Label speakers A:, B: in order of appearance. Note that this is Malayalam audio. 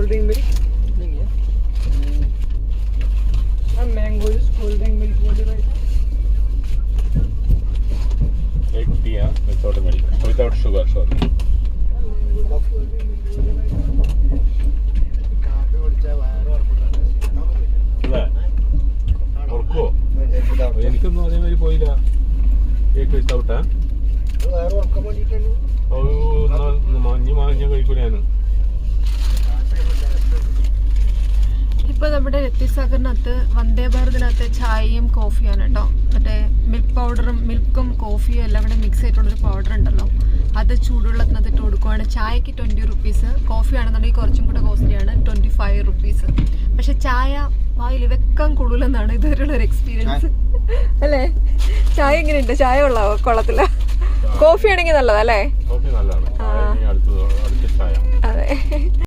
A: ड्रिंक मिल्क नहीं है। Mango juice, cold drink milk बोले भाई।
B: एक टी है without milk, without sugar, sorry. എനിക്കൊന്നും അതേമാതിരി പോയില്ല. കേക്ക് വിത്തൗട്ടാ മഞ്ഞ കഴിക്കൂലാണ്.
C: ഇപ്പൊ നമ്മുടെ രക്തിസാഗറിനകത്ത് വന്ദേ ഭാരതിനകത്ത് ചായയും കോഫിയാണ് കേട്ടോ. മറ്റേ മിൽക്ക് പൗഡറും മിൽക്കും കോഫിയും എല്ലാം കൂടെ മിക്സ് ആയിട്ടുള്ളൊരു പൗഡർ ഉണ്ടല്ലോ, അത് ചൂടുവെള്ളത്തിനകത്ത് ഇട്ട് കൊടുക്കുവാണ്. ചായക്ക് 20 റുപ്പീസ്, കോഫി ആണെന്നുണ്ടെങ്കിൽ കുറച്ചും കൂടെ കോസ്റ്റ്ലിയാണ്, 25 റുപ്പീസ്. പക്ഷെ ചായ വായിൽ വെക്കാൻ കൊള്ളൂലെന്നാണ് ഇതുവരെയുള്ള ഒരു എക്സ്പീരിയൻസ് അല്ലേ? ചായ എങ്ങനെയുണ്ട്? ചായ കൊള്ളത്തില്ല. കോഫി ആണെങ്കിൽ നല്ലതല്ലേ?
B: കോഫി നല്ലതാണ്. അതെ.